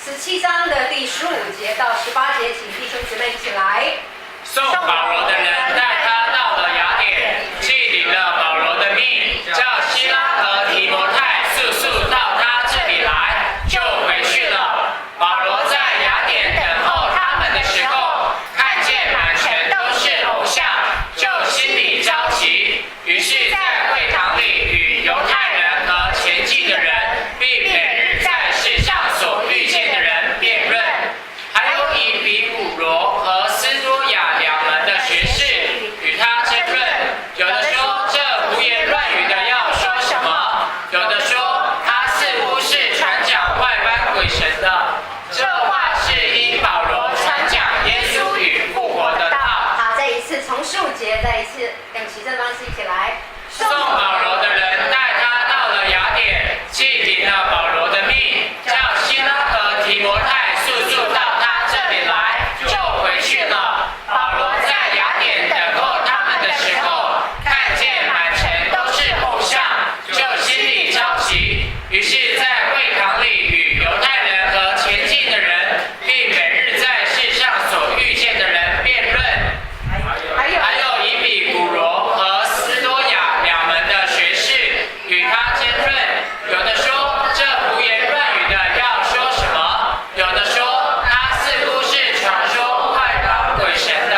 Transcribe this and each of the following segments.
17章的第15节到18节，请弟兄姊妹一起来。送保罗的人带他到了雅典，既领了保罗的命，叫希拉和提摩太速速到他这里来，就回去了。保罗在雅典等候他们的时候，看见满城都是偶像，就心里着急，于是在会堂里与犹太人和前进的人，并每日在世上所遇见的人辩论。还有以比古罗和斯多亚两门的学士与他争论，有的说这胡言乱语的要说什么，有的说他似乎是传讲外邦鬼神的。这话是因保罗传讲耶稣与复活的道。好，再一次从15节，再一次用齐正方式一起来。送保罗的人带他到了雅典，既领了保罗的命，叫希拉和提摩太速速到他这里来，就回去了。保罗在雅典等候他们的时候，看见满城都是偶像，就心里着急，于是在会堂里与犹太人和前进的人，并每日在世上所遇见的人辩论。还有以比古罗和斯多亚两门的学士与他争论，有的说这胡言乱语的要说什么，有的说他似乎是传说外邦鬼神的。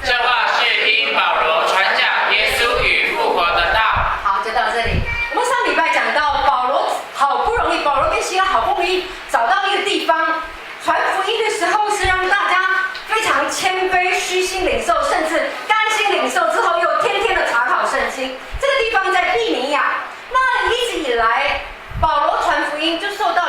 这话是因保罗传讲耶稣与复活的道。好，就到这里。我们上礼拜讲到保罗跟希拉好不容易找到一个地方传福音的时候，是让大家非常谦卑、虚心领受，甚至甘心领受之后，又天天的查考圣经。这个地方在庇尼亚。那一直以来，保罗传福音就受到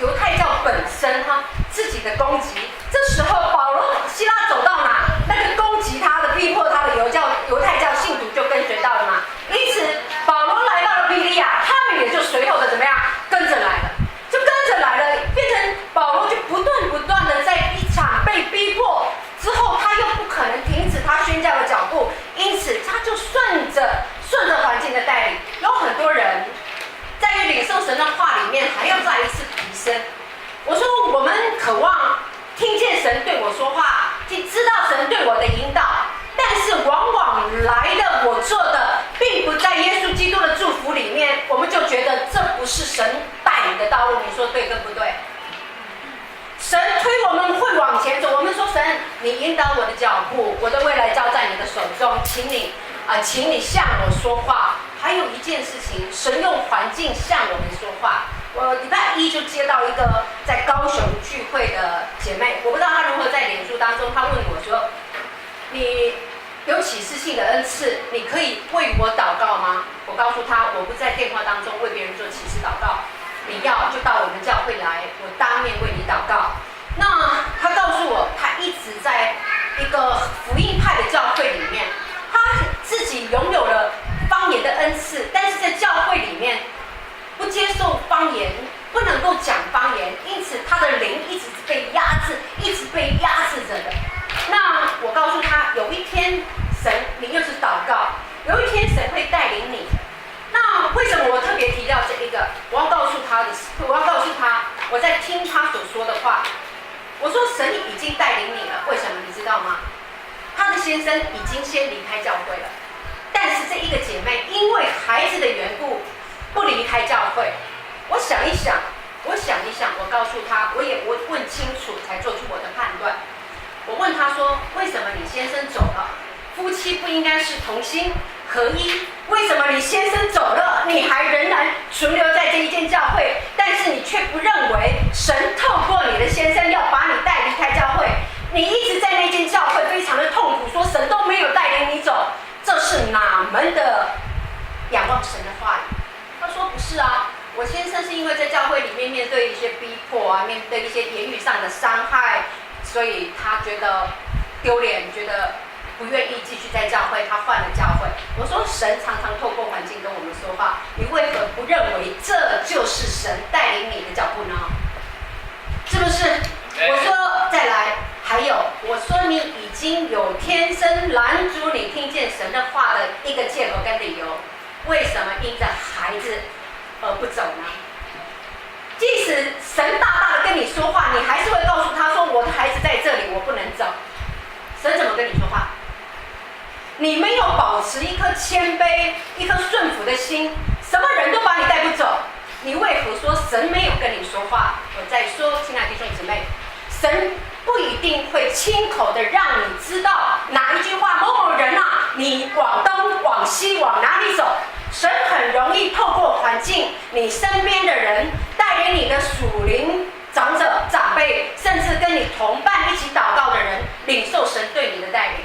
犹太教本身他自己的攻击。这时候，保罗、希拉走到哪，那个攻击他的、逼迫他的犹太教信徒就跟随到了嘛。因此，保罗来到了庇尼亚，他们也就随后的怎么样跟着来了，就跟着来了，变成保罗就不断的在一场被逼迫之后，他又不可能停止他宣教的脚步，因此他就顺着环境的带领，有很多人在于领受神的话里面还要再一次提升。我说我们渴望听见神对我说话，知道神对我的引导，但是往往来的我做的并不在耶稣基督的祝福里面，我们就觉得这不是神带领的道路，你说对跟不对？神推我们会往前走，我们说神，你引导我的脚步，我的未来交在你的手中，请你向我说话。还有一件事情，神用环境向我们说话。我礼拜一就接到一个在高雄聚会的姐妹，我不知道她如何在脸书当中，她问我说：“你有启示性的恩赐，你可以为我祷告吗？”我告诉她，我不在电话当中为别人做启示祷告，你要就到我们教会来，我当面为你祷告。那她告诉我，她一直在一个福音派的教会里面，她自己拥有了方言的恩赐，但是在教会里面不接受方言，不能够讲方言，因此他的灵一直被压制，一直被压制着的。那我告诉他，有一天神，你又是祷告，有一天神会带领你。那为什么我特别提到这一个？我要告诉他，我在听他所说的话。我说神已经带领你了，为什么你知道吗？他的先生已经先离开教会了，但是这一个姐妹因为孩子的缘故不离开教会。我想一想，我告诉他，我问清楚才做出我的判断。我问他说，为什么你先生走了？夫妻不应该是同心合一？为什么你先生走了，你还仍然存留在这一间教会？但是你却不认为神透过你的先生要把你带离开教会？你一直在那间教会非常的痛苦，说神都没有带领你走，这是哪门的仰望神的话语？他说不是啊，我先生是因为在教会里面面对一些逼迫啊，面对一些言语上的伤害，所以他觉得丢脸，觉得不愿意继续在教会，他换了教会。我说神常常透过环境跟我们说话，你为何不认为这就是神带领你的脚步呢？是不是？我说再来，还有我说你已经有天生拦阻你听见神的话的一个借口跟理由，为什么因着孩子而不走呢？即使神大大的跟你说说话，你还是会告诉他说：“我的孩子在这里，我不能走。”神怎么跟你说话？你没有保持一颗谦卑、一颗顺服的心，什么人都把你带不走。你为何说神没有跟你说话？我再说，亲爱的弟兄姊妹，神不一定会亲口的让你知道哪一句话，某某人啊，你往东、往西、往哪里走。神很容易透过环境，你身边的人，带给你的属灵长者、长辈，甚至跟你同伴一起祷告的人，领受神对你的带领。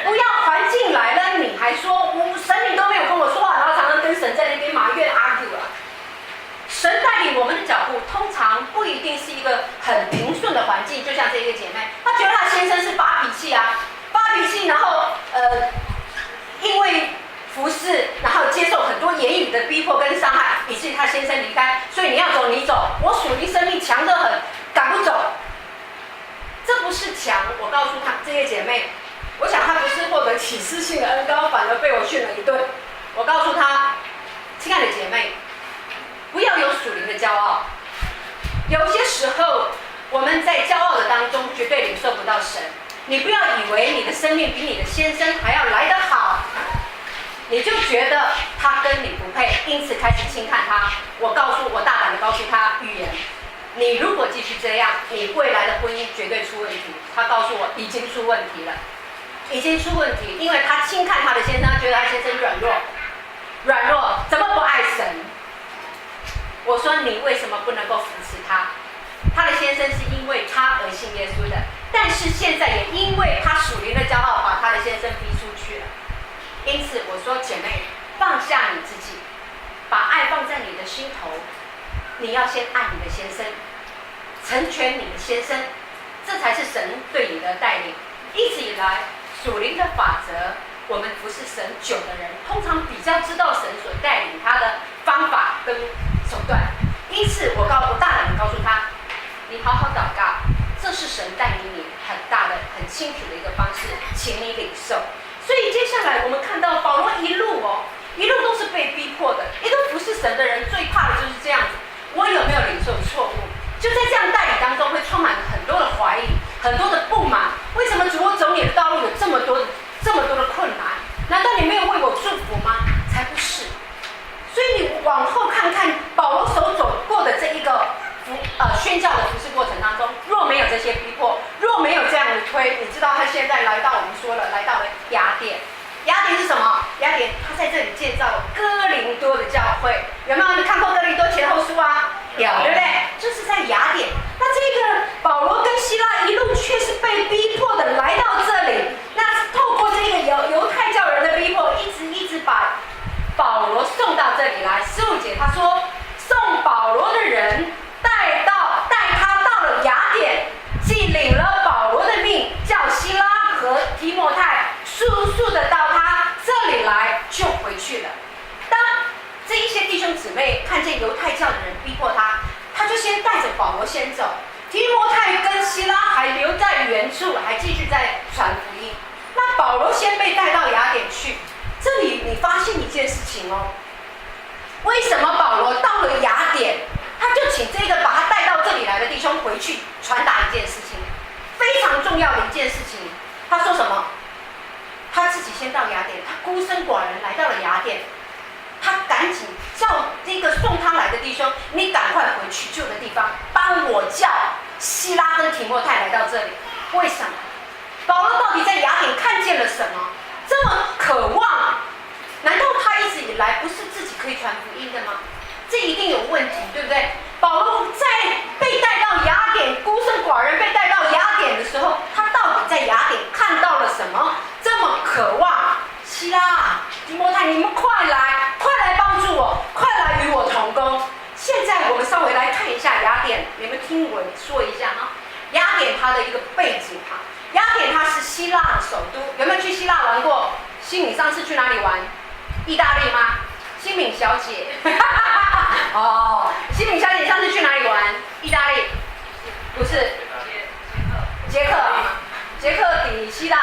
不要环境来了，你还说神你都没有跟我说话，然后常常跟神在那边埋怨 argue 啊。神带领我们的脚步，通常不一定是一个很平顺的环境。就像这个姐妹，她觉得她先生是发脾气啊，发脾气，然后因为服侍，然后接受很多言语的逼迫跟伤害，以至于她先生离开。所以你要走你走，我属灵生命强得很，赶不走。这不是强，我告诉她这些姐妹，我想她不是获得启示性的恩膏，反而被我训了一顿。我告诉她，亲爱的姐妹，不要有属灵的骄傲。有些时候，我们在骄傲的当中，绝对领受不到神。你不要以为你的生命比你的先生还要来得好，你就觉得他跟你不配，因此开始轻看他。我大胆的告诉他预言，你如果继续这样，你未来的婚姻绝对出问题。他告诉我已经出问题了，已经出问题，因为他轻看他的先生，他觉得他先生软弱，怎么不爱神？我说你为什么不能够扶持他？他的先生是因为他而信耶稣的，但是现在也因为他属灵的骄傲，把他的先生逼出去了。因此我说，姐妹，放下你自己，把爱放在你的心头。你要先爱你的先生，成全你的先生，这才是神对你的带领。一直以来，属灵的法则，我们服侍神久的人，通常比较知道神所带领他的方法跟手段。因此我大胆的告诉他，你好好祷告，这是神带领你很大的、很清楚的一个方式，请你领受。所以接下来我们看到保罗一路都是被逼迫的。一个服侍神的人最怕的就是这样子，我有没有领受错误？就在这样带领当中，会充满很多的怀疑，很多的不满。为什么主，我走你的道路有这么多的困难？难道你没有为我祝福吗？才不是。所以你往后看看保罗所走过的这一个宣教的服事过程当中，若没有这些逼迫，若没有这样的推，你知道他现在来到雅典。雅典是什么？雅典他在这里建造哥林多的教会。有没有看过哥林多前后书啊？有，对不对？就是在雅典。那这个保罗跟希拉一路却是被逼迫的来到这里。那透过这个犹太教人的逼迫，一直把保罗送到这里来。15节他说，送保罗的人带他到了雅典，既领了保罗的命，叫希拉和提摩太速速的到他这里来，就回去了。当这一些弟兄姊妹看见犹太教的人逼迫他，他就先带着保罗先走，提摩太跟希拉还留在原处，还继续在传福音。那保罗先被带到雅典去。这里你发现一件事情哦，为什么保罗到了雅典，他就请这个把他带到这里来的弟兄回去传达一件事情，非常重要的一件事情。他说什么？他自己先到雅典，他孤身寡人来到了雅典，他赶紧叫这个送他来的弟兄，你赶快回去旧的地方，帮我叫希拉跟提摩太来到这里。为什么？保罗到底在雅典看见了什么？这么渴望，难道他一直以来不是自己可以传福音的吗？这一定有问题，对不对？保罗在被带到雅典，孤身寡人被带到雅典的时候，他到底在雅典看到了什么？这么渴望，希拉、提摩太，你们快来帮助我，快来与我同工。现在我们稍微来看一下雅典，你们听我说一下哈。雅典它的一个背景哈，雅典它是希腊的首都，有没有去希腊玩过？新敏上次去哪里玩？意大利吗？新敏小姐，哦，新敏小姐上次去哪里玩？意大利？不是，捷克比希腊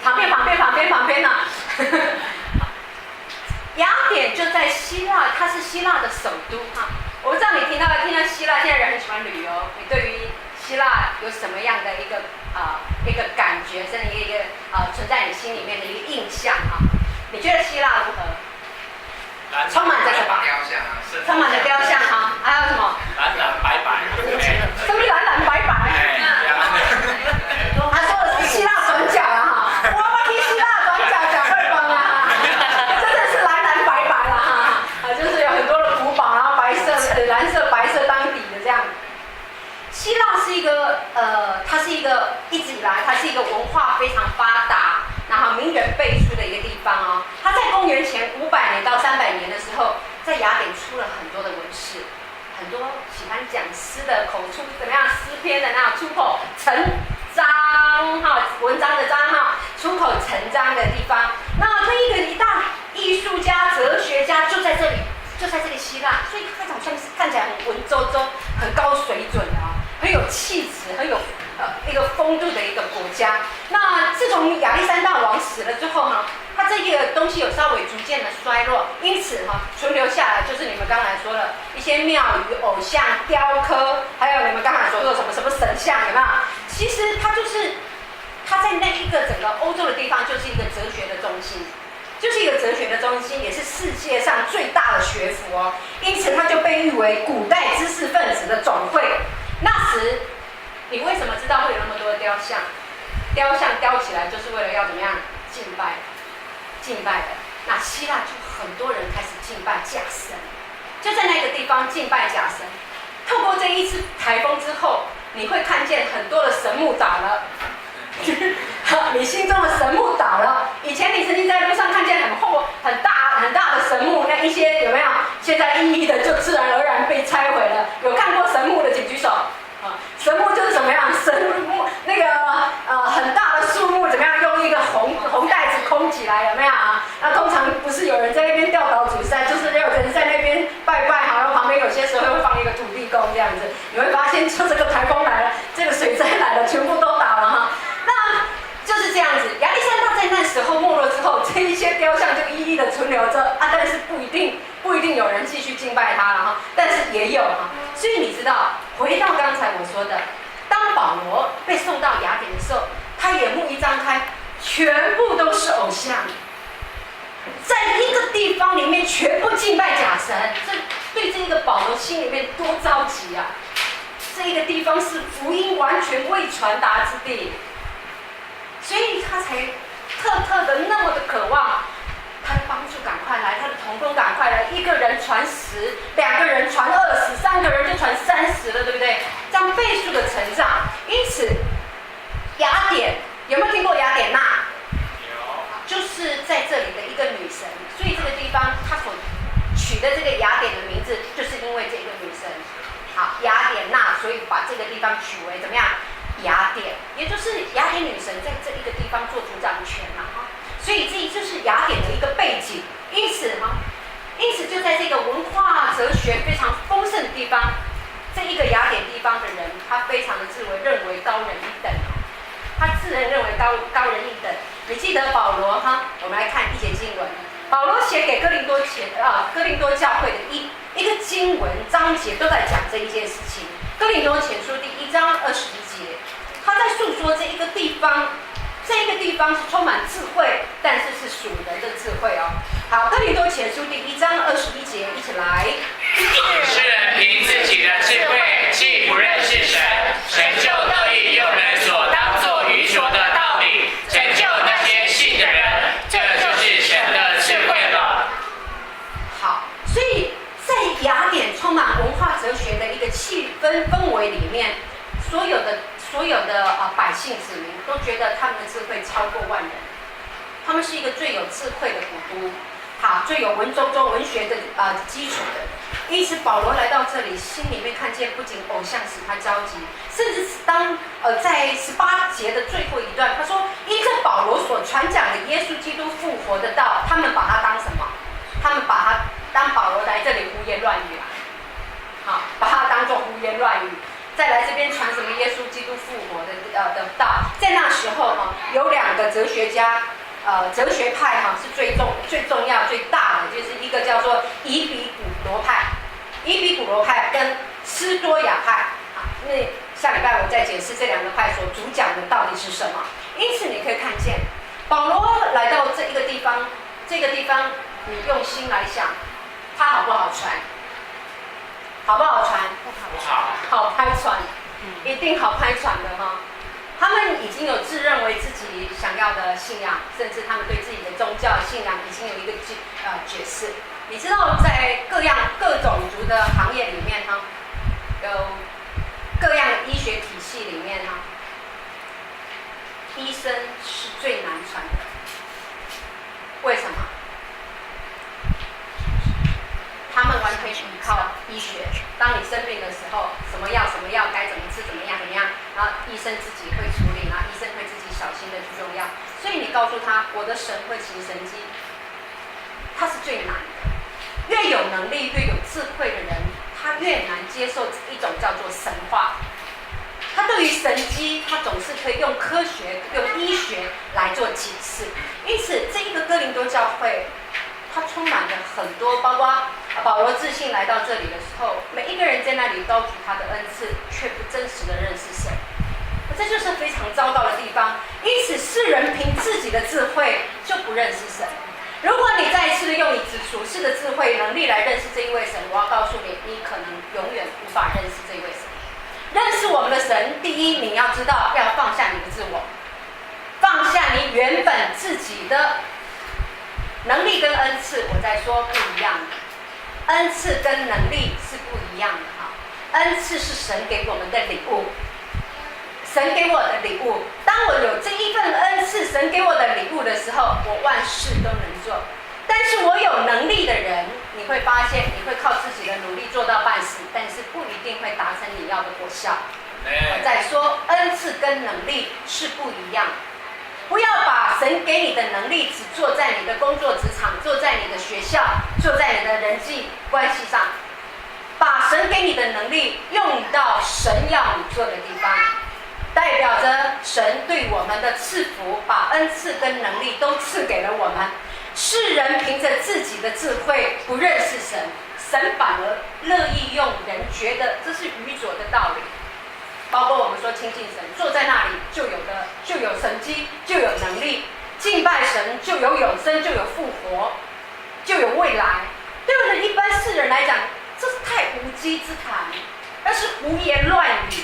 旁边呢。雅典就在希腊，它是希腊的首都哈。我不知道你听到希腊，现在人很喜欢旅游，你对于希腊有什么样的一个感觉，甚至一个存在你心里面的一个印象啊？你觉得希腊如何？充满着什么？充满着雕像哈，还有什么？蓝蓝白白。什么蓝蓝白白？他说的是希腊转角啊哈，我听希腊转角讲会崩啊，真的是蓝蓝白白了哈，就是有很多的古堡，然后白色的蓝色白色当底的这样。希腊是一个它是一个一直以来它是一个文化非常发达，然后名人辈出的一个地方哦。它在公元前500年到300年的时候，在雅典出了很多的文士，很多喜欢讲诗的口出怎么样诗篇的那种出口成章哈，文章的章哈，出口成章的地方。那这一大艺术家、哲学家就在这里，就在这个希腊，所以它好像是看起来很文绉绉、很高水准的啊，很有气质、很有一个风度的一个国家。那自从亚历山大王死了之后呢，它这个东西有稍微逐渐的衰落，因此存留下来就是你们刚才说的一些庙宇、偶像、雕刻，还有你们刚才说的什么神像，有没有？其实它在那一个整个欧洲的地方就是一个哲学的中心。就是一个哲学的中心，也是世界上最大的学府哦，因此它就被誉为古代知识分子的总会。那时，你为什么知道会有那么多的雕像？雕像雕起来就是为了要怎么样敬拜的。那希腊就很多人开始敬拜假神，就在那个地方敬拜假神。透过这一次台风之后，你会看见很多的神木倒了。你心中的神木倒了，以前你曾经在路上看见很大的神木，那一些有没有？现在一一的就自然而然被拆毁了。有看过神木的请举手。神木就是怎么样？神木那个很大的树木怎么样？用一个红袋子空起来，有没有啊？那通常不是有人在那边吊倒主山，就是有人在那边拜拜，然后旁边有些时候会放一个土地公这样子。你会发现，就这个台风来了，这个水灾来了，全部都倒了哈。那就是这样子，亚历山大在那时候没落之后，这一些雕像就一一的存留着啊，但是不一定有人继续敬拜他了哈，但是也有哈。所以你知道，回到刚才我说的，当保罗被送到雅典的时候，他眼目一张开，全部都是偶像，在一个地方里面全部敬拜假神，对这个保罗心里面多着急啊！这个地方是福音完全未传达之地。所以他才特的那么的渴望，他的帮助赶快来，他的同工赶快来，一个人传10，两个人传20，三个人就传30了，对不对？这样倍数的成长。因此，雅典有没有听过雅典娜？有，就是在这里的一个女神，所以这个地方他所取的这个雅典的名字，就是因为这个女神。好，雅典娜，所以把这个地方取为怎么样？雅典，也就是雅典女神在这一个地方做主掌权嘛哈，所以这就是雅典的一个背景。因此就在这个文化哲学非常丰盛的地方，这一个雅典地方的人，他非常的认为高人一等，他自认为高人一等。你记得保罗哈？我们来看一节经文，保罗写给哥林多教会的一个经文章节都在讲这一件事情。哥林多前书第1章21节，他在诉说这一个地方是充满智慧，但是是属人的智慧哦。好，哥林多前书第1章21节，一起来。世人凭自己的智慧，既不认识神，神就乐意用人所当作愚拙的道理拯救那些信的人，这就是神的智慧了。好，所以在雅典充满文化哲学的一个氛围里面，所有的百姓子民都觉得他们的智慧超过万人，他们是一个最有智慧的古都，好，最有文学的基础的。因此保罗来到这里，心里面看见不仅偶像使他着急，甚至在18节的最后一段，他说依着保罗所传讲的耶稣基督复活的道，他们把他当什么？他们把他当保罗来这里胡言乱语啊，好，把他当作胡言乱语。再来这边传什么耶稣基督复活的道，在那时候有2个哲学家，哲学派是最重要最大的，就是一个叫做以比古罗派，伊比古罗派跟斯多亚派啊。那下礼拜我再解释这两个派所主讲的到底是什么。因此你可以看见，保罗来到这一个地方，这个地方你用心来想，它好不好传？好不好传？不好。好拍传，一定好拍传的哈。他们已经有自认为自己想要的信仰，甚至他们对自己的宗教信仰已经有一个解释。你知道，在各种族的行业里面哈，有各样医学体系里面哈，医生是最难传的。为什么？他们完全依靠医学。当你生病的时候，什么药该怎么吃，怎么样，然后医生自己会处理，然后医生会自己小心的去用药。所以你告诉他，我的神会行神迹，他是最难的。越有能力、越有智慧的人，他越难接受一种叫做神话。他对于神迹，他总是可以用科学、用医学来做解释。因此，这一个哥林多教会，它充满了很多，包括保罗自信来到这里的时候，每一个人在那里高举他的恩赐，却不真实的认识神。这就是非常糟糕的地方。因此，世人凭自己的智慧就不认识神。如果你再次用你处事的智慧能力来认识这一位神，我要告诉你，你可能永远无法认识这一位神。认识我们的神，第一，你要知道要放下你的自我，放下你原本自己的能力跟恩赐。我在说不一样的，恩赐跟能力是不一样的哈。恩赐是神给我们的礼物，神给我的礼物。当我有这一份恩赐，神给我的礼物的时候，我万事都能做。但是我有能力的人，你会发现你会靠自己的努力做到半死，但是不一定会达成你要的果效。我在说恩赐跟能力是不一样。不要把神给你的能力只做在你的工作职场，做在你的学校，做在你的人际关系上。把神给你的能力用到神要你做的地方，代表着神对我们的赐福，把恩赐跟能力都赐给了我们。世人凭着自己的智慧不认识神，神反而乐意用人觉得这是愚拙的道理。包括我们说亲近神，坐在那里就有神迹，就有能力；敬拜神就有永生，就有复活，就有未来。对我们一般世人来讲，这是太无稽之谈，而是胡言乱语。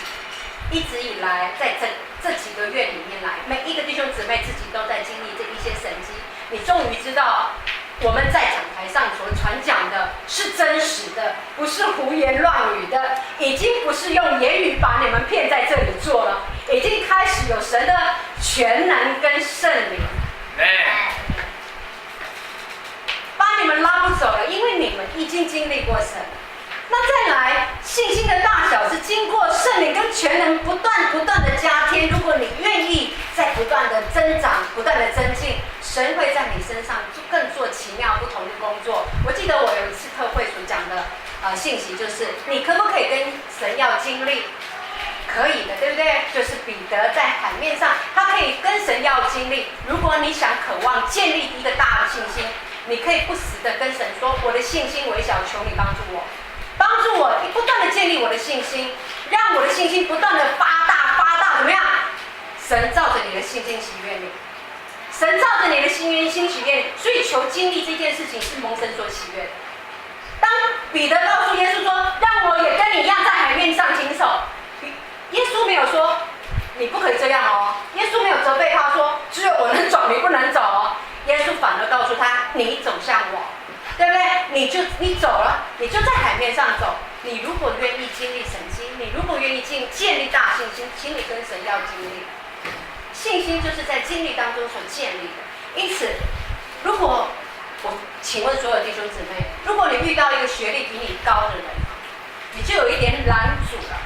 一直以来，在这几个月里面来，每一个弟兄姊妹自己都在经历这一些神迹。你终于知道，我们在讲台上所传讲的是真实的，不是胡言乱语的，已经不是用言语把你们骗在这里做了，已经开始有神的全能跟圣灵，把你们拉不走了，因为你们已经经历过神。那再来，信心的大小是经过圣灵跟全能不断的加添。如果你愿意在不断的增长、不断的增进，神会在你身上更做奇妙不同的工作。我记得我有一次特会所讲的信息，就是你可不可以跟神要经历？可以的，对不对？就是彼得在海面上，他可以跟神要经历。如果你想渴望建立一个大的信心，你可以不时的跟神说：“我的信心微小，求你帮助我。”帮助我不断的建立我的信心，让我的信心不断的发大，怎么样？神照着你的信心喜悦你，神照着你的心喜悦你，所以求经历这件事情是蒙神所喜悦的。当彼得告诉耶稣说：“让我也跟你一样在海面上行走。”耶稣没有说你不可以这样哦，耶稣没有责备他说只有我能走，你不能走哦。耶稣反而告诉他：“你走向我。”对不对？你走了，你就在海面上走。你如果愿意经历神迹，你如果愿意建立大信心，请你跟神要经历。信心就是在经历当中所建立的。因此，如果我请问所有弟兄姊妹，如果你遇到一个学历比你高的人，你就有一点拦阻了，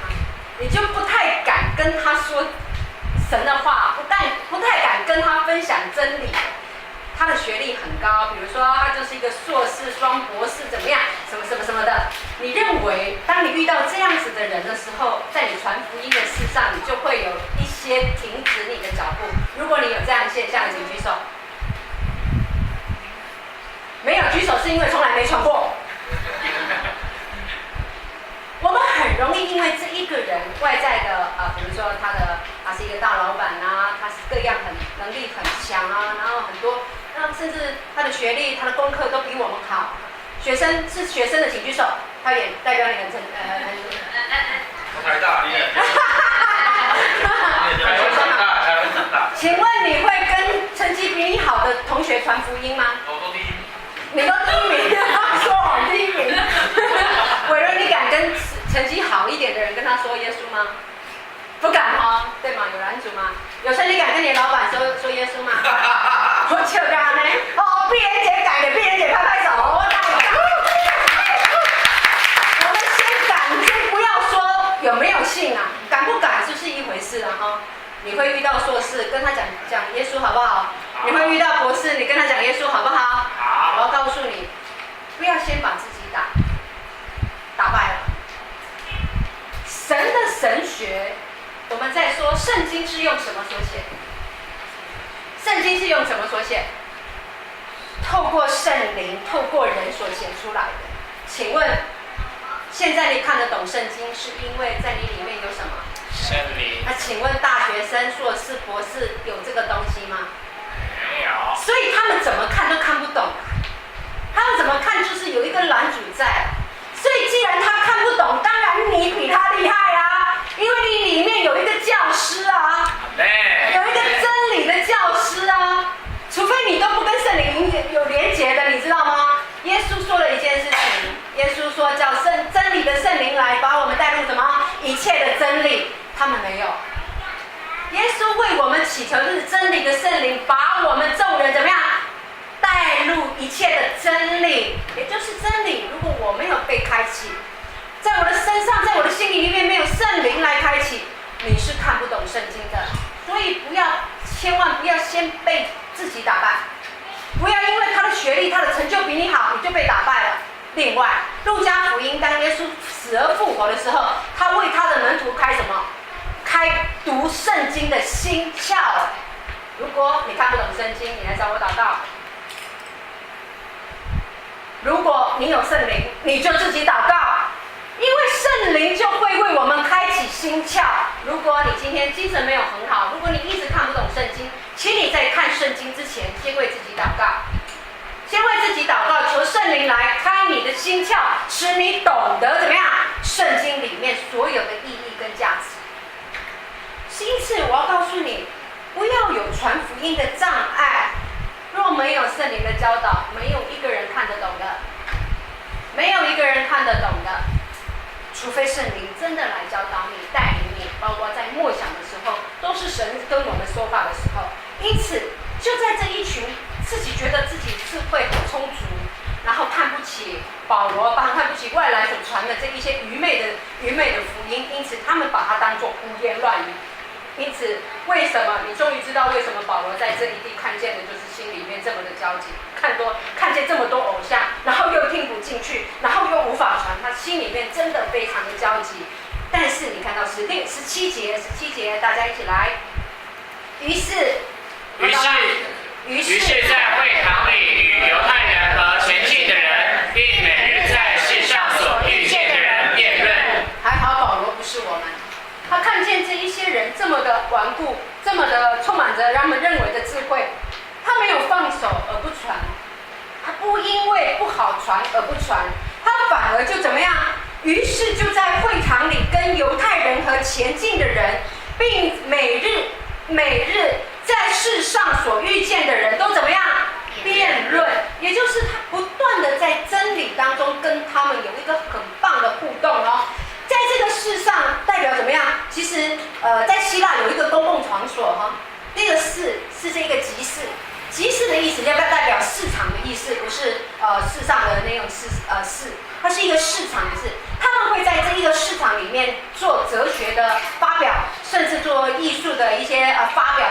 你就不太敢跟他说神的话，不太敢跟他分享真理。他的学历很高，比如说他就是一个硕士、双博士，怎么样，什么的。你认为，当你遇到这样子的人的时候，在你传福音的事上，你就会有一些停止你的脚步。如果你有这样的现象，请举手。没有举手是因为从来没传过。容易因为这一个人外在的比如说他是一个大老板啊，他是各样能力很强啊，然后很多，甚至他的学历、他的功课都比我们好。学生的请举手，他也代表你很台大，台湾长大。请问你会跟成绩比你好的同学传福音吗？我都第一名。你都第一名，说好第一名。伟伦，你敢跟成绩好一点的人跟他说耶稣吗？不敢哦，对吗？有拦阻吗？有时候你敢跟你老板说耶稣吗？我就敢呢。哦，碧莲姐敢的，碧莲姐拍拍手。我们先敢，先不要说有没有信啊，敢不敢就是一回事了哈。你会遇到硕士，跟他讲耶稣好不好？你会遇到博士，你跟他讲耶稣好不好？好。我要告诉你，不要先把自己打败了。神的神学，我们在说圣经是用什么所写？圣经是用什么所写？透过圣灵，透过人所写出来的。请问，现在你看得懂圣经，是因为在你里面有什么？圣灵。那请问大学生、硕士、博士有这个东西吗？没有。所以他们怎么看都看不懂。他们怎么看就是有一个拦阻在。所以既然他看不懂，当然你比他厉害啊，因为你里面有一个教师啊，有一个真理的教师啊，除非你都不跟圣灵有连结的，你知道吗？耶稣说了一件事情，耶稣说叫真理的圣灵来把我们带入什么一切的真理，他们没有。耶稣为我们祈求就是真理的圣灵把我们众人怎么样带入一切的真理，也就是真理。如果我没有被开启，在我的身上，在我的心里面没有圣灵来开启，你是看不懂圣经的。所以千万不要先被自己打败，不要因为他的学历、他的成就比你好，你就被打败了。另外，路加福音当耶稣死而复活的时候，他为他的门徒开什么？开读圣经的心窍。如果你看不懂圣经，你来找我祷告。如果你有圣灵，你就自己祷告，因为圣灵就会为我们开启心窍。如果你今天精神没有很好，如果你一直看不懂圣经，请你在看圣经之前，先为自己祷告，先为自己祷告，求圣灵来开你的心窍，使你懂得怎么样圣经里面所有的意义跟价值。因此，我要告诉你，不要有传福音的障碍。若没有圣灵的教导，没有一个人看得懂的，没有一个人看得懂的，除非圣灵真的来教导你、带领你，包括在默想的时候，都是神跟我们说话的时候。因此，就在这一群自己觉得自己智慧很充足，然后看不起保罗，看不起外来所传的这一些愚昧的福音，因此他们把它当作胡言乱语。因此，为什么你终于知道为什么保罗在这一地看见的就是心里面这么的焦急，看见这么多偶像，然后又听不进去，然后又无法传，他心里面真的非常的焦急。但是你看到17节，大家一起来。于是在会堂里与犹太人和前进的人，并每日在世上所遇见的人辩论。还好保罗不是我们。他看见这一些人这么的顽固，这么的充满着他们认为的智慧，他没有放手而不传，他不因为不好传而不传，他反而就怎么样？于是就在会堂里跟犹太人和前进的人，并每日在世上所遇见的人都怎么样？辩论，也就是他不断的在真理当中跟他们有一个很棒的互动哦。在这个世上代表怎么样？其实在希腊有一个公共场所哈，那个是这个集市，集市的意思要不要代表市场的意思？不是世上的那种市，它是一个市场的事。他们会在这一个市场里面做哲学的发表，甚至做艺术的一些发表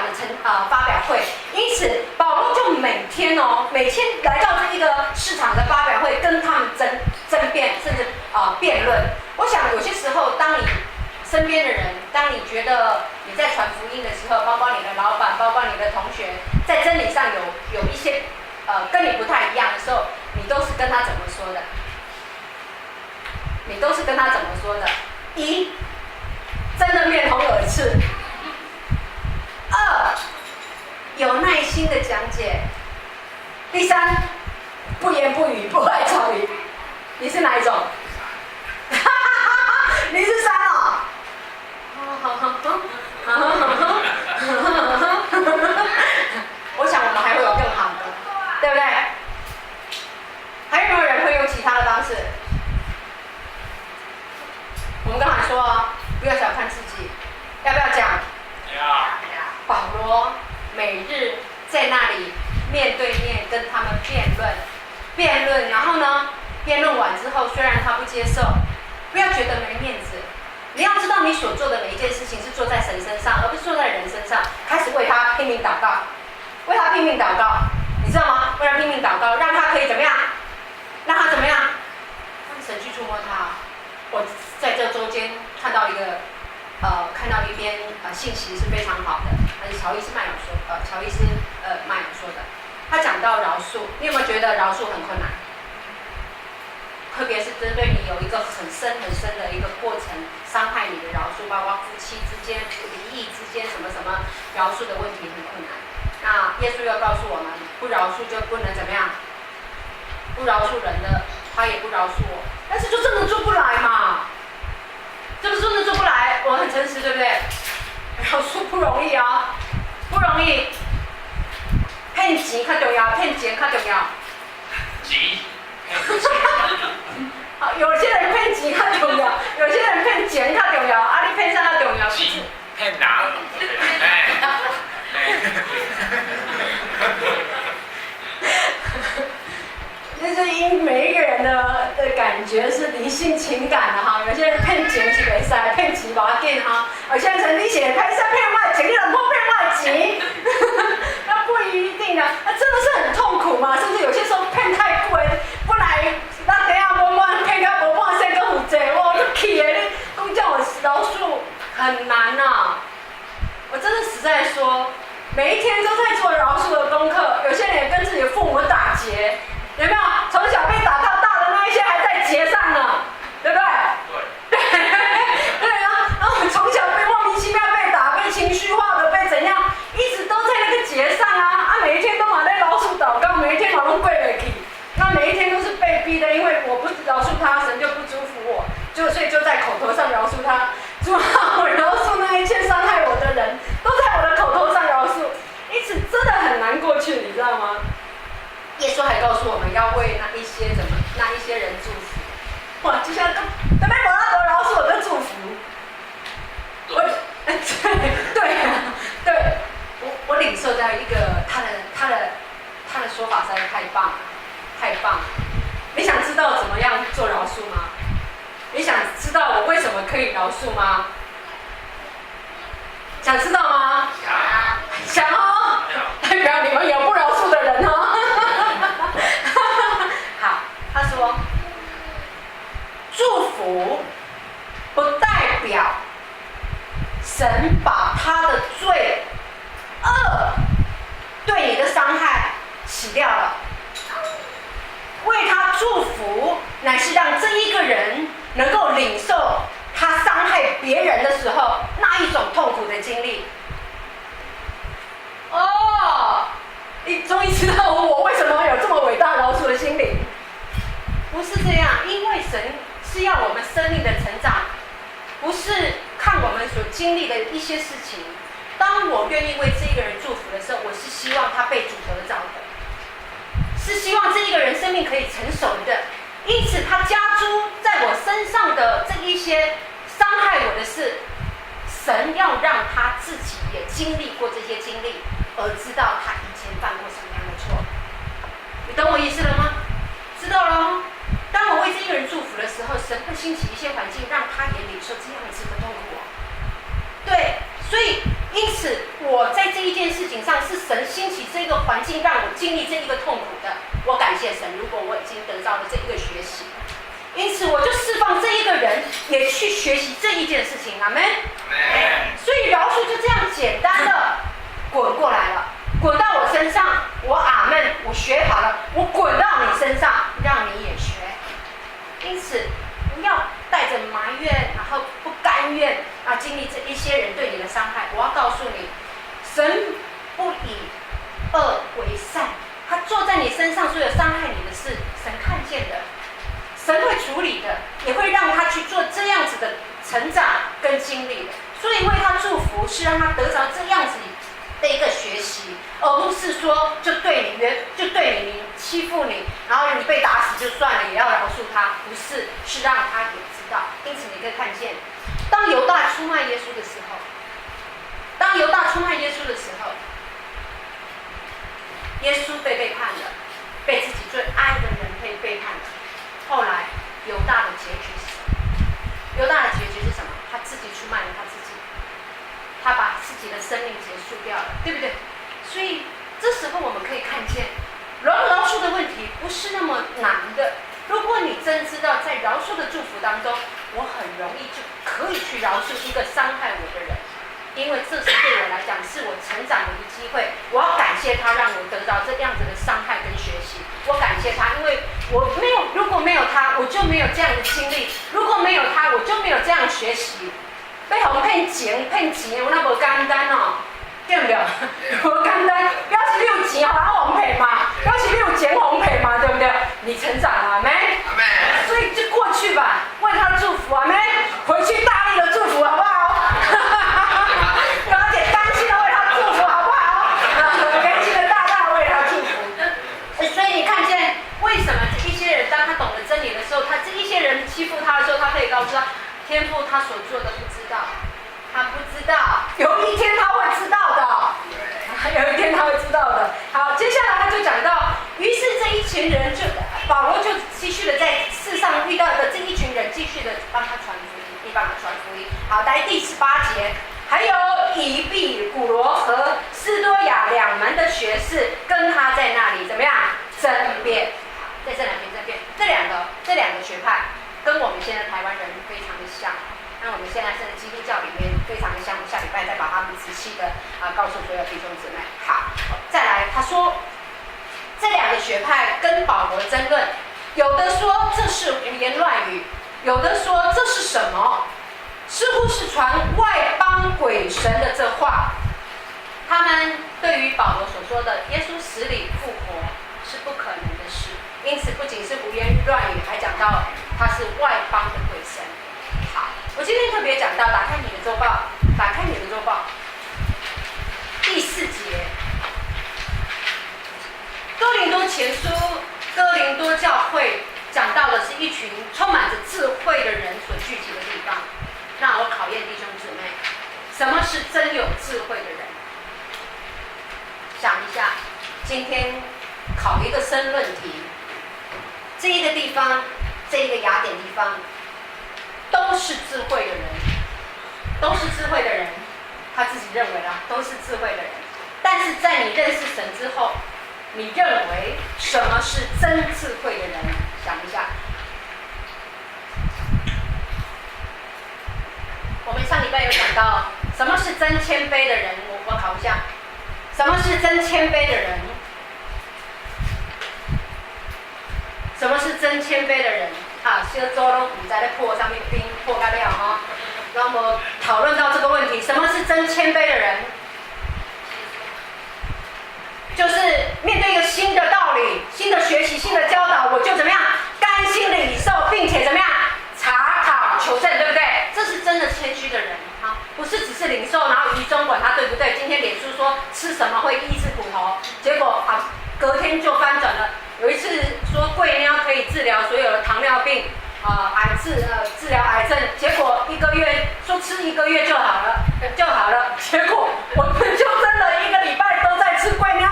会。因此，保罗就每天来到这一个市场的发表会，跟他们争辩，甚至辩论。我想有些时候，当你身边的人，当你觉得你在传福音的时候，包括你的老板，包括你的同学，在真理上有一些跟你不太一样的时候，你都是跟他怎么说的？一，真的面红耳赤；二，有耐心的讲解；第三，不言不语，不爱吵语。你是哪一种？你是三哦。我想我们还会有更好的，对不对？还有没有人会用其他的方式？我们刚才说哦，不要小看自己，要不要讲？要。保罗每日在那里面对面跟他们辩论，然后呢，辩论完之后，虽然他不接受，不要觉得没面子。你要知道，你所做的每一件事情是做在神身上，而不是做在人身上。开始为他拼命祷告，为他拼命祷告，你知道吗？为他拼命祷告，让他可以怎么样？让他怎么样？让神去触摸他。我在这周间看到一篇信息是非常好的，那是乔伊斯麦尔说的。他讲到饶恕，你有没有觉得饶恕很困难？特别是针对你有一个很深的一个过程，伤害你的饶恕，包括夫妻之间、离异之间什么饶恕的问题很困难。那耶稣又告诉我们，不饶恕就不能怎么样？不饶恕人的，他也不饶恕我。但是就真的做不来嘛？这个真的做不来，我很诚实，对不对？饶恕不容易啊，不容易。骗钱较重要，骗钱较重要。急。好，有些人骗钱较重要，有些人骗钱较重要，啊，你骗啥较重要？急骗哪？就是因每一个人的感觉是理性情感的哈，有些人骗钱是袂使，骗钱无要紧哈。有些人像你写拍摄骗我钱，你就莫骗我钱，那不一定的，那真的是很痛苦嘛，是不是？有些时候骗太贵，不来，那等下我骗到无半身跟负债，我都气的，你讲叫我饶恕很难呐。我真的实在说，每一天都在做饶恕的功课，有些人也跟自己的父母打结。有没有从小被打到大的那一些还在结上呢？对不对？对。对啊，然后从小被莫名其妙被打，被情绪化的，被怎样，一直都在那个结上啊！每一天都嘛在饶恕祷告，每一天嘛都跪了去，那每一天都是被逼的，因为我不饶恕他，神就不祝福我，所以就在口头上饶恕他，主啊，我饶恕那一切伤害我的人，都在我的口头上饶恕，因此真的很难过去，你知道吗？耶稣还告诉我们要为那一些人祝福，哇！就像都没我那多饶恕我的祝福，对，我领受到一个他的说法实在是太棒了。你想知道怎么样做饶恕吗？你想知道我为什么可以饶恕吗？想知道吗？想哦，代表你们有不饶恕的人哦。好，他说，祝福不代表神把他的罪恶对你的伤害洗掉了，为他祝福乃是让这一个人能够领受他伤害别人的时候那一种痛苦的经历。哦，你终于知道我为什么有这么伟大饶恕的心灵。不是这样，因为神是要我们生命的成长，不是看我们所经历的一些事情。当我愿意为这一个人祝福的时候，我是希望他被主得着的，是希望这一个人生命可以成熟的。因此他加诸在我身上的这一些伤害我的事，神要让他自己也经历过这些经历，而知道他以前犯过什么样的错。你懂我意思了吗？知道了吗？当我为这一个人祝福的时候，神会兴起一些环境，让他也领受这样子的痛苦。对，所以因此我在这一件事情上是神兴起这个环境，让我经历这一个痛苦的。我感谢神，如果我已经得到了这一个学习，因此我就释放这一个人也去学习这一件事情。阿们。所以饶恕就这样简单的滚过来了，滚到我身上，我阿们，我学好了，我滚到你身上，让你也学。因此不要带着埋怨，然后不经历这一些人对你的伤害，我要告诉你，神不以恶为善，他做在你身上所有伤害你的事，神看见的，神会处理的，也会让他去做这样子的成长跟经历的。所以为他祝福，是让他得着这样子的一个学习，而不是说就对你欺负你，然后你被打死就算了，也要饶恕他，不是，是让他也知道。因此你可以看见，当犹大出卖耶稣的时候，耶稣被背叛了，被自己最爱的人被背叛了。后来犹大的结局是什么？犹大的结局是什么？他自己出卖了他自己，他把自己的生命结束掉了，对不对？所以这时候我们可以看见，饶恕的问题不是那么难的。如果你真知道在饶恕的祝福当中，我很容易就可以去饶恕一个伤害我的人，因为这是对我来讲是我成长的一个机会。我要感谢他，让我得到这样子的伤害跟学习。我感谢他，因为如果没有他，我就没有这样的经历；如果没有他，我就没有这样学习。被红骗钱，我那不简单哦，对不对？不简单，要是你有钱，好红骗嘛；要是你有钱，红骗嘛，对不对？你成长了没？所以就过去吧，为他祝福啊，没？回去大力的祝福好不好？而且担心的为他祝福好不好？年轻的大大为他祝福。所以你看见为什么这一些人，当他懂得真理的时候，这一些人欺负他的时候，他可以告诉他，天父他所做的不知道，他不知道，有一天他会知道的。有一天他会知道的。好，接下来他就讲到，于是这一群人保罗就继续的在世上遇到的这一群人，继续的帮他传福音，帮他传福音。好，来第18节，还有以毕古罗和斯多亚两门的学士跟他在那里怎么样争辩？在这两边争辩，这两个学派跟我们现在台湾人非常的像。那我们现在在基督教里面非常的像，下礼拜再把他们仔细的告诉所有弟兄姊妹。好，再来他说，这两个学派跟保罗争论，有的说这是胡言乱语，有的说这是什么，似乎是传外邦鬼神的这话。他们对于保罗所说的耶稣死里复活是不可能的事，因此不仅是胡言乱语，还讲到他是外邦的鬼神。好，我今天特别讲到，打开你的周报，第4节，哥林多前书，哥林多教会讲到的是一群充满着智慧的人所聚集的地方。让我考验弟兄姊妹，什么是真有智慧的人？想一下，今天考一个申论题，这一个地方，这一个雅典地方，都是智慧的人，他自己认为啦，都是智慧的人。但是在你认识神之后，你认为什么是真智慧的人？想一下。我们上礼拜有讲到什么是真谦卑的人，我考一下，什么是真谦卑的人？什么是真谦卑的人？小周拢唔知咧破上面冰破干了哈。那么讨论到这个问题，什么是真谦卑的人？就是面对一个新的道理、新的学习、新的教导，我就怎么样甘心的领受，并且怎么样查考求证，对不对？这是真的谦虚的人啊，不是只是领受，然后愚忠管他对不对？今天脸书说吃什么会医治骨头，结果隔天就翻转了。有一次说桂喵可以治疗所有的糖尿病，治疗癌症，结果1个月说吃1个月就好了，结果我们就真的1个礼拜都在吃桂喵，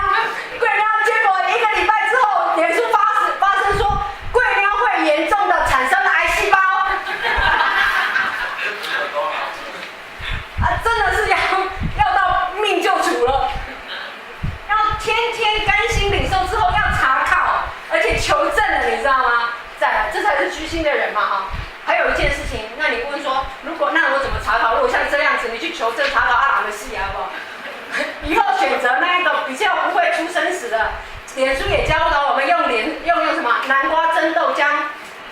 结果1个礼拜之后，脸书发生说桂喵会严重的产生癌细胞，真的是要到命就除了，要天天甘心领受之后要查考，而且求证了，你知道吗？再来，这才是居心的人嘛哈。还有一件事情，那你问说，那我怎么查考？如果像这样子，你去求证查考阿郎的戏好不好？以后选择那一个比较不会出生死的。脸书也教导我们用什么南瓜蒸豆浆，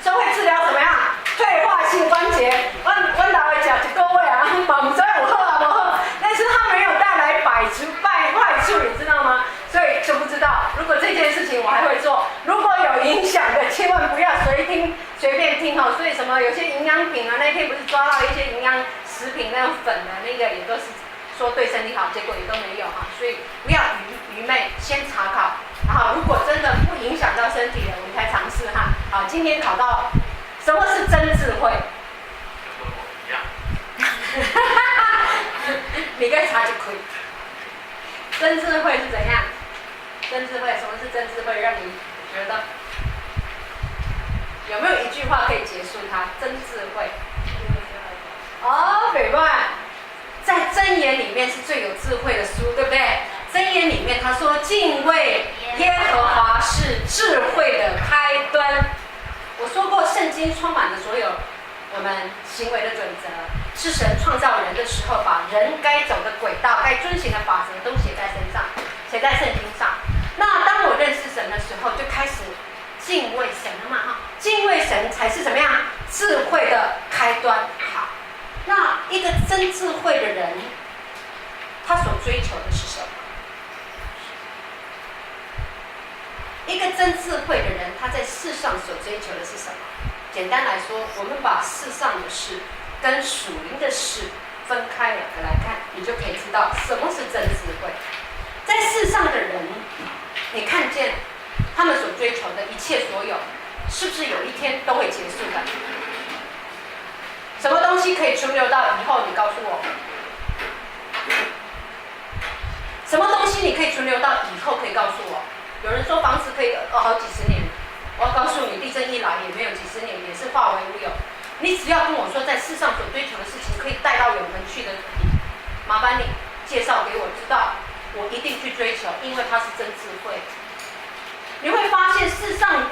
说会治疗什么样退化性关节。我老的讲一个月啊，嘛唔知随便听哈。所以什么有些营养品啊，那天不是抓到一些营养食品那种粉的那个也都是说对身体好，结果也都没有哈。所以不要愚昧，先查考，然后如果真的不影响到身体了，我们才尝试哈。好，今天考到什么是真智慧？跟我一样。你该查就可以。真智慧是怎样？真智慧，什么是真智慧？让你觉得有没有一句话可以结束它？真智慧。哦，北外，在箴言里面是最有智慧的书，对不对？箴言里面他说，敬畏耶和华是智慧的开端。我说过，圣经充满了所有我们行为的准则，是神创造人的时候，把人该走的轨道、该遵循的法则都写在身上，写在圣经上。那当我认识神的时候，就开始敬畏神了嘛，哈，敬畏神才是怎么样智慧的开端。好，那一个真智慧的人，他所追求的是什么？一个真智慧的人，他在世上所追求的是什么？简单来说，我们把世上的事跟属灵的事分开两个来看，你就可以知道什么是真智慧。在世上的人，你看见他们所追求的一切所有，是不是有一天都会结束的？什么东西可以存留到以后？你告诉我。什么东西你可以存留到以后？可以告诉我。有人说房子可以好几十年，我要告诉你，地震一来也没有几十年，也是化为乌有。你只要跟我说，在世上所追求的事情可以带到永恒去的，麻烦你介绍给我知道，我一定去追求，因为它是真智慧。你会发现，世上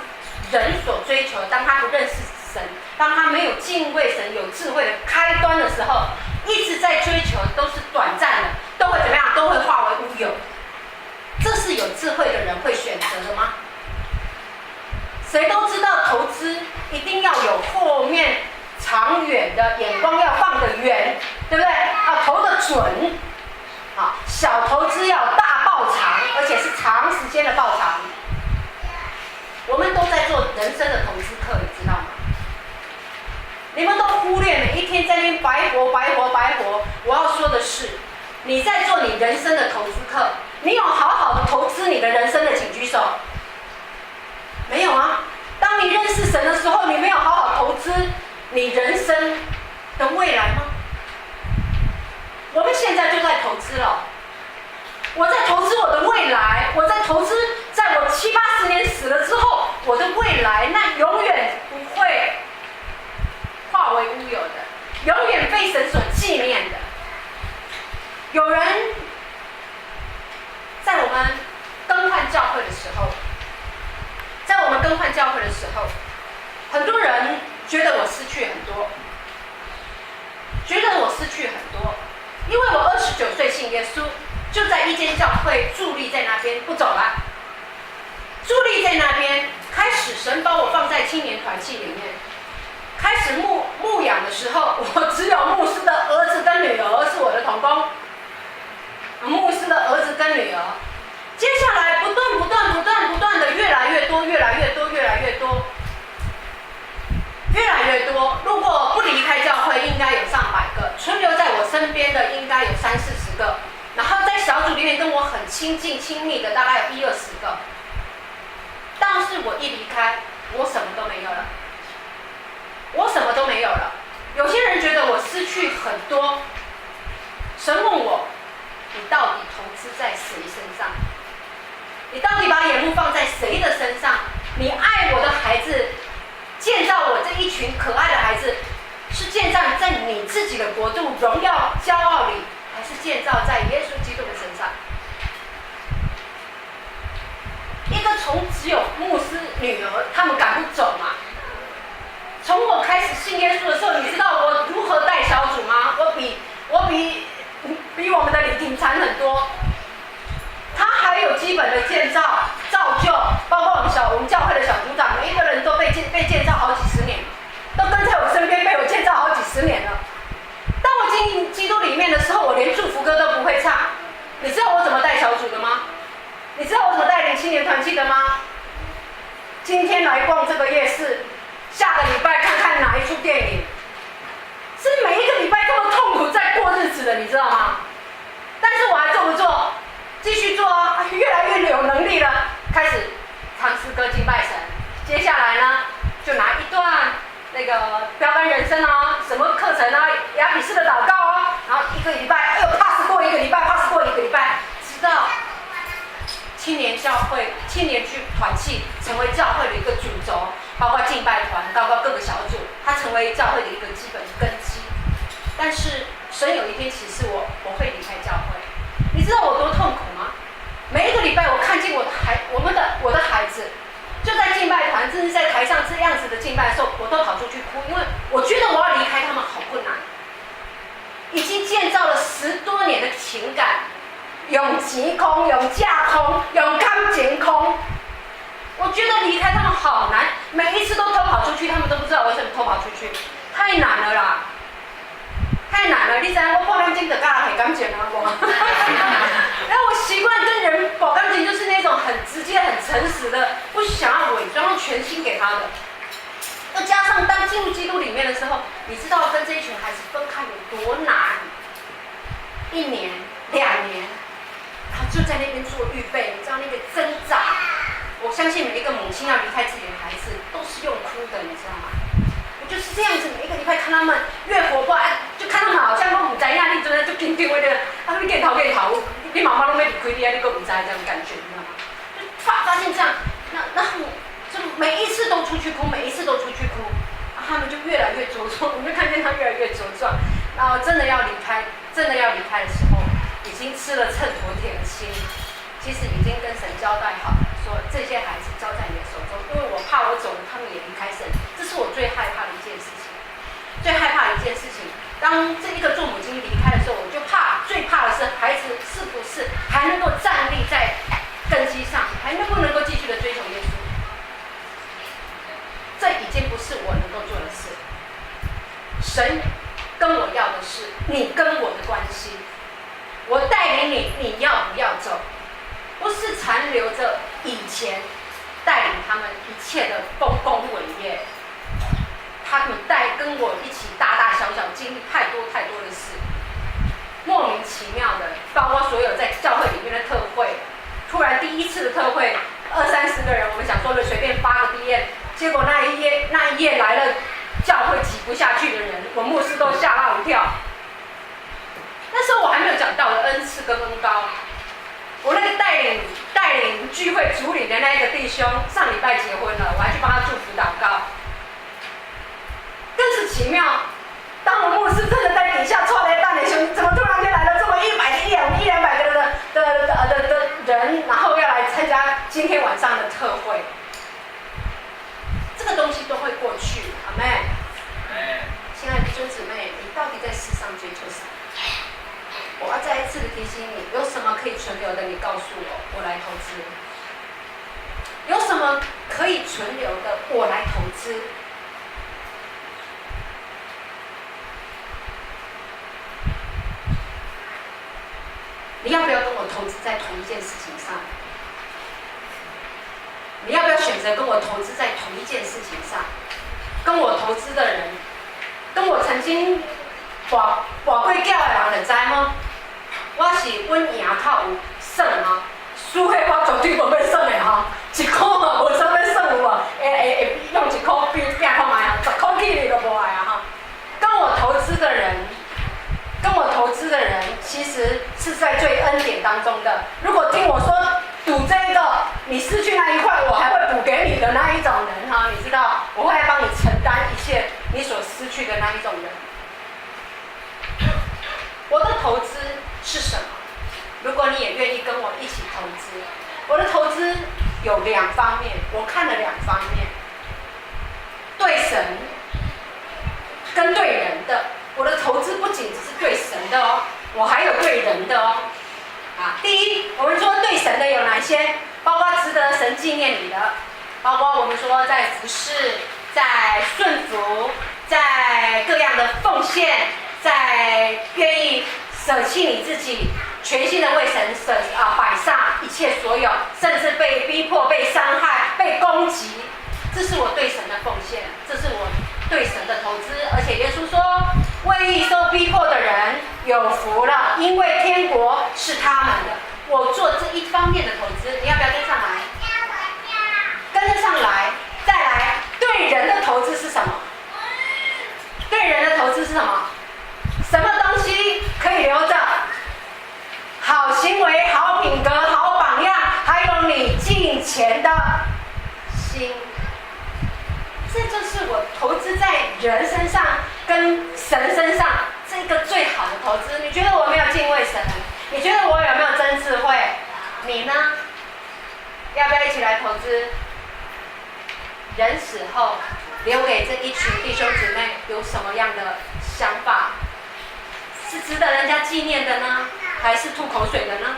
人所追求，当他不认识神，当他没有敬畏神、有智慧的开端的时候，一直在追求都是短暂的，都会怎么样？都会化为乌有。这是有智慧的人会选择的吗？谁都知道投资一定要有后面长远的眼光，要放得远，对不对？要投得准。好，小投资要大报偿，而且是长时间的报偿。我们都在做人生的投资课，你知道吗？你们都忽略每一天在那边白活。我要说的是，你在做你人生的投资课，你有好好的投资你的人生的，请举手。没有啊。当你认识神的时候，你没有好好投资你人生的未来吗？我们现在就在投资了。我在投资我的未来，我在投资在我70、80年死了之后，我的未来那永远不会化为乌有的，永远被神所纪念的。有人在我们更换教会的时候，很多人觉得我失去很多，因为我29岁信耶稣，就在一间教会伫立在那边不走了，伫立在那边，开始神把我放在青年团契里面，开始牧养的时候，我只有牧师的儿子跟女儿是我的同工，牧师的儿子跟女儿，接下来不断的越来越多，如果不离开教会，应该有上百个，存留在我身边的应该有30、40个，然后在小组里面跟我很亲密的大概有10、20个。但是我一离开，我什么都没有了。有些人觉得我失去很多，神问我，你到底投资在谁身上？你到底把眼目放在谁的身上？你爱我的孩子，建造我这一群可爱的孩子，是建造在你自己的国度、荣耀、骄傲里，还是建造在耶稣基督的身上？一个从只有牧师女儿，他们赶不走嘛。从我开始信耶稣的时候，你知道我如何带小组吗？我比我们的李挺惨很多。他还有基本的建造、造就，包括我们教会的小组长，每一个人都被建造好几十年，都跟在我身边被我建造好几十年了。当我进基督里面的时候，我连祝福歌都不会唱。你知道我怎么带小组的吗？你知道我怎么带领青年团契的吗？今天来逛这个夜市，下个礼拜看看哪一出电影，是每一个礼拜这么痛苦在过日子的，你知道吗？但是我还做不做？继续做啊，越来越有能力了，开始唱诗歌敬拜神。接下来呢，就拿一段那个标杆人生啊，什么课程啊，亚比士的祷告啊，然后一个礼拜，哎呦 pass 过一个礼拜 ，pass 过一个礼拜，直到青年教会、青年去团契成为教会的一个主轴，包括敬拜团，包括各个小组，它成为教会的一个基本根基。但是神有一天启示我会离开教会，你知道我多痛苦吗？每一个礼拜我看见我的孩子，就在敬拜团，甚至在台上这样子的敬拜的时候，我都跑出去哭，因为我觉得我要离开他们好困难。已经建造了10多年的情感，用钱空，用架空，用感情空。我觉得离开他们好难，每一次都偷跑出去，他们都不知道为什么偷跑出去，太难了啦，太难了。你知道我半点钟就跟人很感情啊，我。然后我习惯跟人保感情，就是那种很直接、很诚实的，不想要伪装，全心给他的。又加上当进入基督里面的时候，你知道跟这一群孩子分开有多难？1年、2年，然后就在那边做预备，你知道那个挣扎。我相信每一个母亲要离开自己的孩子，都是用哭的，你知道吗？我就是这样子，每一个礼拜看他们越活泼，就看他们好像都不知影，你真的就紧张的，你给头，你妈妈都没离开你，你都不知这样感觉，你知道吗？就发现这样，那就每一次都出去哭，每一次都出去哭，他们就越来越茁壮，我们就看见他越来越茁壮。然后真的要离开的时候，已经吃了秤砣铁了心，其实已经跟神交代好了，说这些孩子交在你的手中，因为我怕我走了，他们也离开神，这是我最害怕的一件事情。最害怕的一件事情，当这一个做母亲离开的时候，我就最怕的是孩子是不是还能够站立在根基上，还能不能够继续的追求耶稣。这已经不是我能够做的事。神跟我要的是你跟我的关系，我带领你，你要不要走？不是残留着以前带领他们一切的丰功伟业，他们跟我一起大大小小经历太多的事，莫名其妙的，包括所有在教会里面的特会，突然第一次的特会20-30个人，我们想说的随便发个 DM， 结果那一页来了教会挤不下去的人，我牧师都吓了一跳。那时候我还没有讲到的恩赐跟恩膏，我那个带领聚会主领的那一个弟兄上礼拜结婚了，我还去帮他祝福祷告。更是奇妙，当我牧师真的在底下错了大点兄，怎么突然间来了这么100-200个人，然后要来参加今天晚上的特会？这个东西都会过去，阿们。亲爱的弟兄姊妹，你到底在世上追求什么？我要再一次的提醒你，有什么可以存留的，你告诉我，我来投资。有什么可以存留的，我来投资。你要不要跟我投资在同一件事情上？你要不要选择跟我投资在同一件事情上？跟我投资的人，跟我曾经博过缴的人就知吗？我是阮赢靠有算哈，输的我绝对无要算的哈，1块嘛无啥要算有无？会用1块变看卖啊，10块起你都无爱啊哈。跟我投资的人，其实是在最恩典当中的。如果听我说赌这一个，你失去那一块，我还会补给你的那一种人哈，你知道，我会来帮你承担一切你所失去的那一种人。我的投资是什么？如果你也愿意跟我一起投资，我的投资有2方面，我看了2方面，对神跟对人的。我的投资不仅只是对神的哦，我还有对人的哦。第一，我们说对神的有哪些？包括值得神纪念你的，包括我们说在服侍、在顺服、在各样的奉献，在愿意舍弃你自己，全心的为神摆上一切所有，甚至被逼迫、被伤害、被攻击，这是我对神的奉献，这是我对神的投资。而且耶稣说，为义受逼迫的人有福了，因为天国是他们的。我做这一方面的投资，你要不要跟上来？跟得上来。再来，对人的投资是什么？对人的投资是什么？什么东西可以留着？好行为、好品格、好榜样，还有你敬虔的心。这就是我投资在人身上跟神身上这个最好的投资。你觉得我没有敬畏神？你觉得我有没有真智慧？你呢？要不要一起来投资？人死后留给这一群弟兄姊妹有什么样的想法？是值得人家纪念的呢，还是吐口水的呢？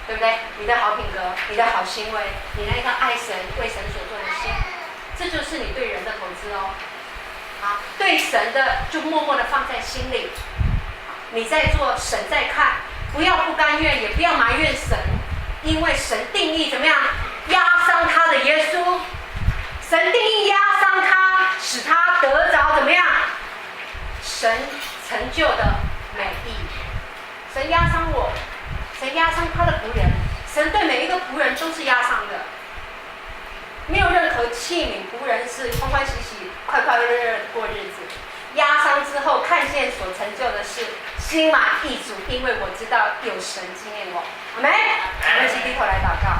对不对？你的好品格，你的好行为，你那个爱神、为神所做的心，这就是你对人的投资哦。好，对神的就默默的放在心里。你在做，神在看，不要不甘愿，也不要埋怨神，因为神定义怎么样压伤他的耶稣。神定义压伤他，使他得着怎么样？神成就的美意。神压伤我，神压伤他的仆人，神对每一个仆人都是压伤的。没有任何器皿，仆人是欢欢喜喜、快快乐乐过日子。压伤之后，看见所成就的事，心满意足，因为我知道有神纪念我。阿们。我们一起低头来祷告。